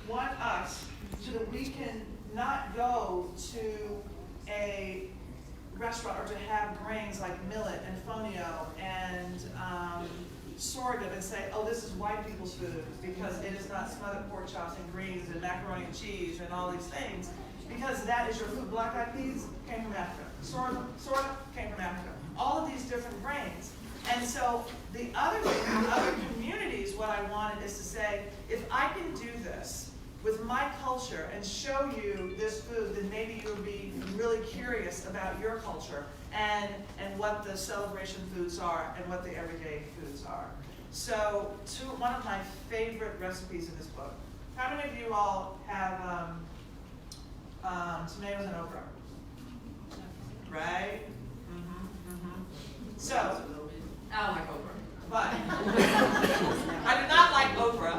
want us so that we can not go to a restaurant or to have grains like millet and fonio and sorghum and say, oh, this is white people's food because it is not smothered pork chops and greens and macaroni and cheese and all these things, because that is your food. Black-eyed peas came from Africa. Sorghum came from Africa. All of these different grains. And so the other thing, in other communities, what I wanted is to say, if I can do this with my culture and show you this food, then maybe you'll be really curious about your culture and what the celebration foods are and what the everyday foods are. So one of my favorite recipes in this book. How many of you all have tomatoes and okra? Right? So, I don't like okra. but I do not like okra.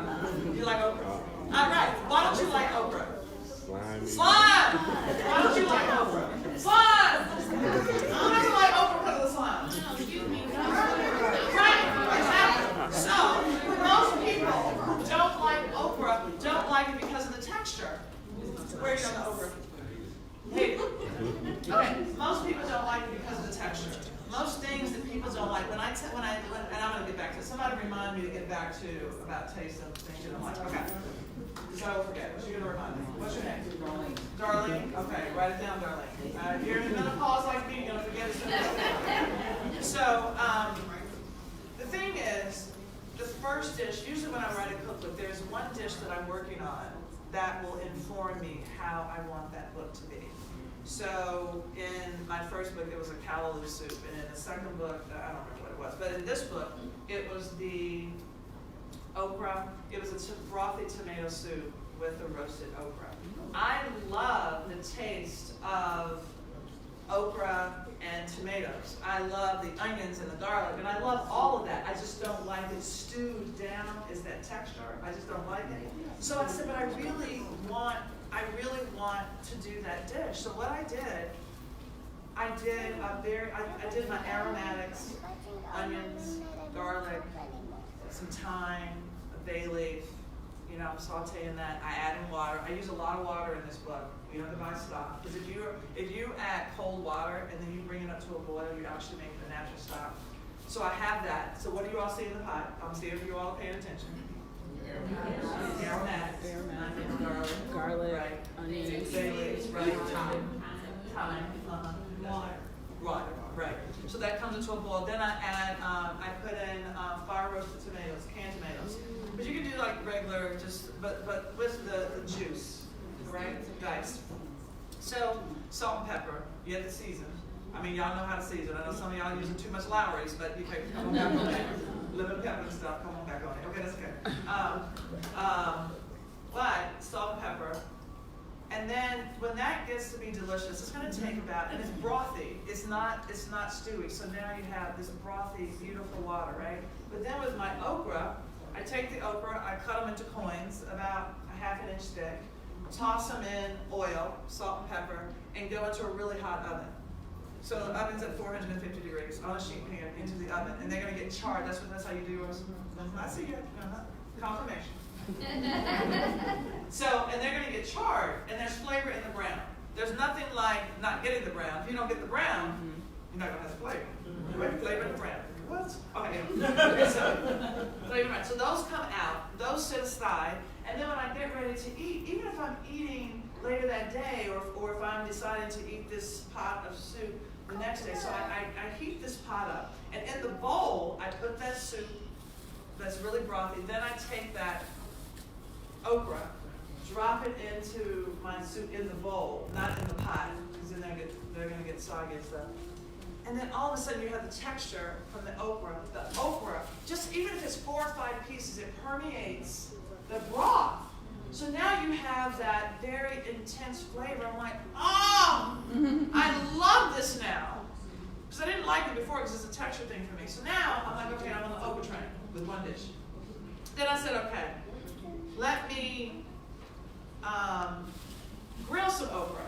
You like okra? All right. Why don't you like okra? Slime. Why don't you like okra? Slime. Who doesn't like okra because of the slime? Right. Exactly. So most people who don't like okra don't like it because of the texture. Where are you on the okra? Hey. Okay. Most people don't like it because of the texture. Most things that people don't like, and I'm going to get back to it. Somebody remind me to get back to about taste of things you don't like. Okay. So I will forget. What you going to remind me? What's your name? Darlene. Okay, write it down, Darlene. You're in menopause like me, you're going to forget it. So the thing is, the first dish, usually when I write a cookbook, there's one dish that I'm working on that will inform me how I want that book to be. So in my first book, it was a callaloo soup, and in the second book, I don't remember what it was, but in this book, it was the okra. It was a brothy tomato soup with the roasted okra. I love the taste of okra and tomatoes. I love the onions and the garlic, and I love all of that. I just don't like it stewed down as that texture. I just don't like it. So I said, but I really want to do that dish. So what I did my aromatics, onions, garlic, some thyme, a bay leaf, I'm sauteing that. I add in water. I use a lot of water in this book. You don't have to buy stock. Because if you add cold water and then you bring it up to a boil, you actually make it a natural stock. So I have that. So what do you all see in the pot? I'm seeing if you all paying attention. Aromatics. Garlic, right. onions, Bay leaves, right. Thyme. Water, right. So that comes into a boil. Then I put in fire roasted tomatoes, canned tomatoes. But you can do like regular, but with the juice, right? Diced. So salt and pepper. You have to season. I mean, y'all know how to season. I know some of y'all using too much Lowry's, but you can come on back on that. Lemon pepper and stuff. Come on back on it. Okay, that's good. But salt and pepper. And then when that gets to be delicious, it's going to take about, and it's brothy. It's not stewy. So now you have this brothy, beautiful water, right? But then with my okra, I take the okra, I cut them into coins, about a half an inch thick, toss them in oil, salt and pepper, and go into a really hot oven. So the oven's at 450 degrees on a sheet pan into the oven, and they're going to get charred. That's how you do yours. I see you. Confirmation. So, and they're going to get charred, and there's flavor in the brown. There's nothing like not getting the brown. If you don't get the brown, you're not going to have flavor. You have flavor in the brown. What? Okay. So, flavor in the brown. So those come out. Those sit aside. And then when I get ready to eat, even if I'm eating later that day, or if I'm deciding to eat this pot of soup the next day, so I heat this pot up. And in the bowl, I put that soup that's really brothy. Then I take that okra, drop it into my soup in the bowl, not in the pot, because then they're going to get soggy and stuff. And then all of a sudden you have the texture from the okra. The okra, just even if it's 4 or 5 pieces, it permeates the broth. So now you have that very intense flavor. I'm like, oh, I love this now. Because I didn't like it before because it's a texture thing for me. So now I'm like, okay, I'm on the okra train with one dish. Then I said, okay, let me grill some okra.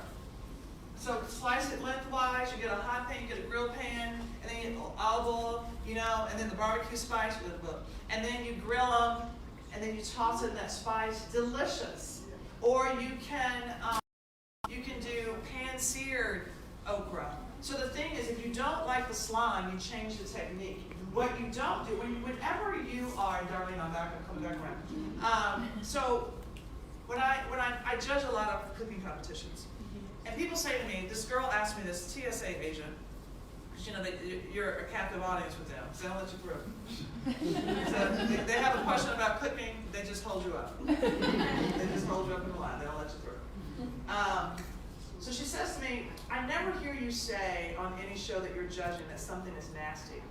So slice it lengthwise, you get a hot pan, you get a grill pan, and then you get olive oil, and then the barbecue spice, and then you grill them, and then you toss it in that spice. Delicious. Or you can do pan-seared okra. So the thing is, if you don't like the slime, you change the technique. What you don't do, whenever you are, Darlene, I'm coming back around. So when I judge a lot of cooking competitions, and people say to me, this girl asked me this, TSA agent, because you know you're a captive audience with them, so they don't let you through. So they have a question about cooking, they just hold you up. They just hold you up in the line, they don't let you through. So she says to me, I never hear you say on any show that you're judging that something is nasty.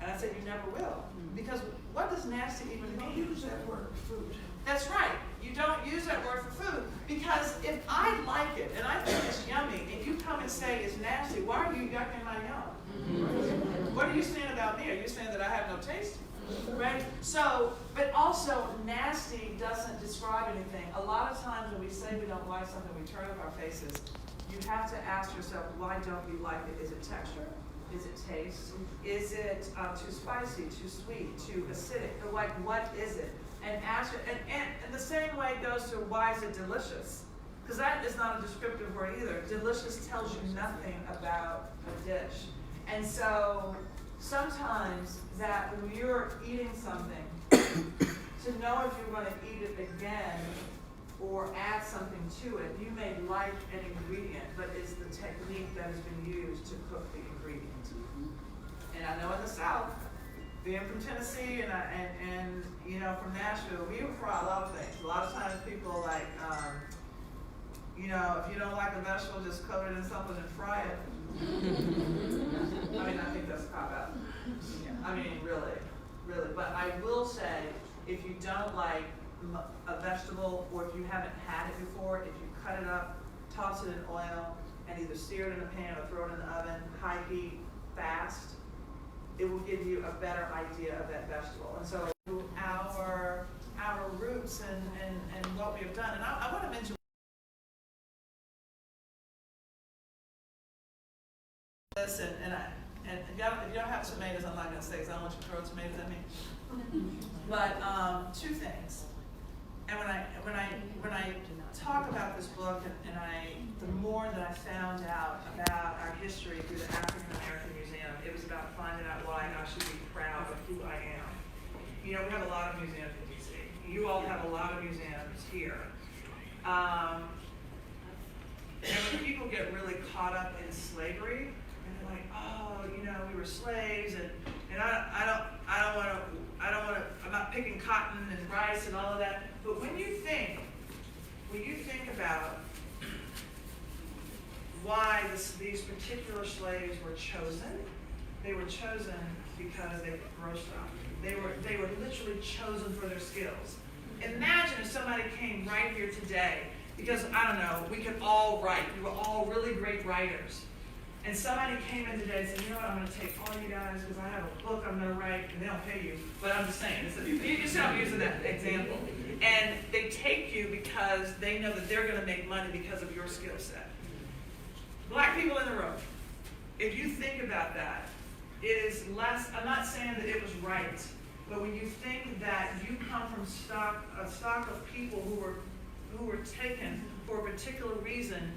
And I said, you never will. Because what does nasty even mean? You don't use that word for food. That's right. You don't use that word for food. Because if I like it and I think it's yummy, and you come and say it's nasty, why are you yucking my yum? What are you saying about me? Are you saying that I have no taste? Right? So, but also nasty doesn't describe anything. A lot of times when we say we don't like something, we turn up our faces. You have to ask yourself, why don't you like it? Is it texture? Is it taste? Is it too spicy, too sweet, too acidic? Like, what is it? And ask it, and the same way goes to why is it delicious? Because that is not a descriptive word either. Delicious tells you nothing about a dish. And so sometimes that when you're eating something, to know if you're going to eat it again or add something to it, you may like an ingredient, but it's the technique that has been used to cook the ingredient. And I know in the South, being from Tennessee and you know, from Nashville, we would fry a lot of things. A lot of times people like, you know, if you don't like a vegetable, just coat it in something and fry it. I mean, I think that's a cop-out. I mean, really. But I will say, if you don't like a vegetable, or if you haven't had it before, if you cut it up, toss it in oil, and either sear it in a pan or throw it in the oven, high heat, fast, it will give you a better idea of that vegetable. And so our roots and what we have done, and I want to mention this, and if you don't have tomatoes, I'm not going to say, because I don't want you to throw tomatoes at me. But two things. And when I talk about this book, and the more that I found out about our history through the African American Museum, it was about finding out why I should be proud of who I am. You know, we have a lot of museums in D.C. You all have a lot of museums here. And when people get really caught up in slavery, and they're like, oh, you know, we were slaves, and I don't want to, I'm not picking cotton and rice and all of that. But when you think about why these particular slaves were chosen, they were chosen because they were grow stock. They were literally chosen for their skills. Imagine if somebody came right here today, because I don't know, we could all write. We were all really great writers. And somebody came in today and said, you know what, I'm going to take all you guys because I have a book I'm going to write, and they don't pay you, but I'm just saying, you see I'm using that example. And they take you because they know that they're going to make money because of your skill set. Black people in the room, if you think about that, it is less, I'm not saying that it was right, but when you think that you come from a stock of people who were taken for a particular reason,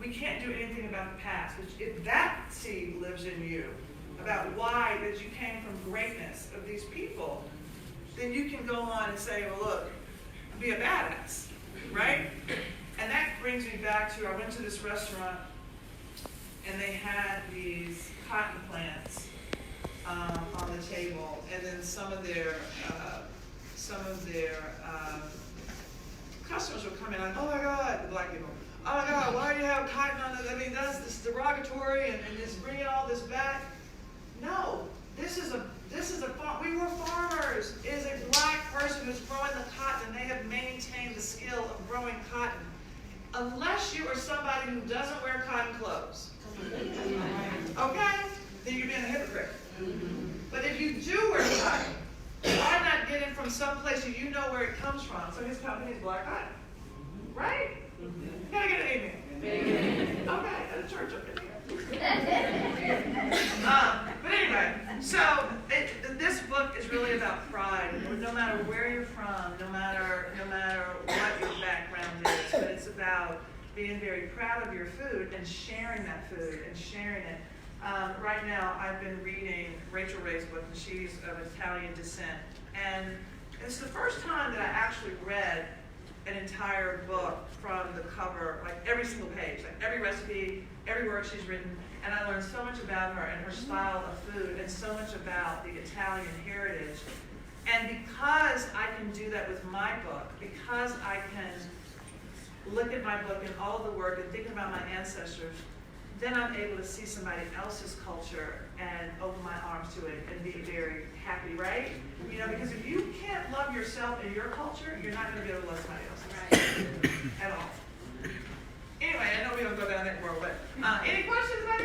we can't do anything about the past. If that seed lives in you, about why that you came from greatness of these people, then you can go on and say, well, look, be a badass, right? And that brings me back to, I went to this restaurant, and they had these cotton plants on the table, and then some of their customers were coming like, oh my God, the black people, oh my God, why do you have cotton on it? I mean, that's this derogatory, and just bringing all this back. No, this is a farm. We were farmers. It is a black person who's growing the cotton, and they have maintained the skill of growing cotton. Unless you are somebody who doesn't wear cotton clothes, okay, then you're being a hypocrite. But if you do wear cotton, why not get it from some place that you know where it comes from? So his company is Black Cotton, right? You gotta get an amen. Amen. Okay, at a church up in here. But anyway, so this book is really about pride. No matter where you're from, no matter what your background. being very proud of your food and sharing that food and sharing it. Right now, I've been reading Rachel Ray's book, and she's of Italian descent. And it's the first time that I actually read an entire book from the cover, like every single page, like every recipe, every word she's written. And I learned so much about her and her style of food and so much about the Italian heritage. And because I can do that with my book, because I can look at my book and all of the work and think about my ancestors, then I'm able to see somebody else's culture and open my arms to it and be very happy, right? You know, because if you can't love yourself and your culture, you're not going to be able to love somebody else, right? At all. Anyway, I know we don't go down that road, but any questions about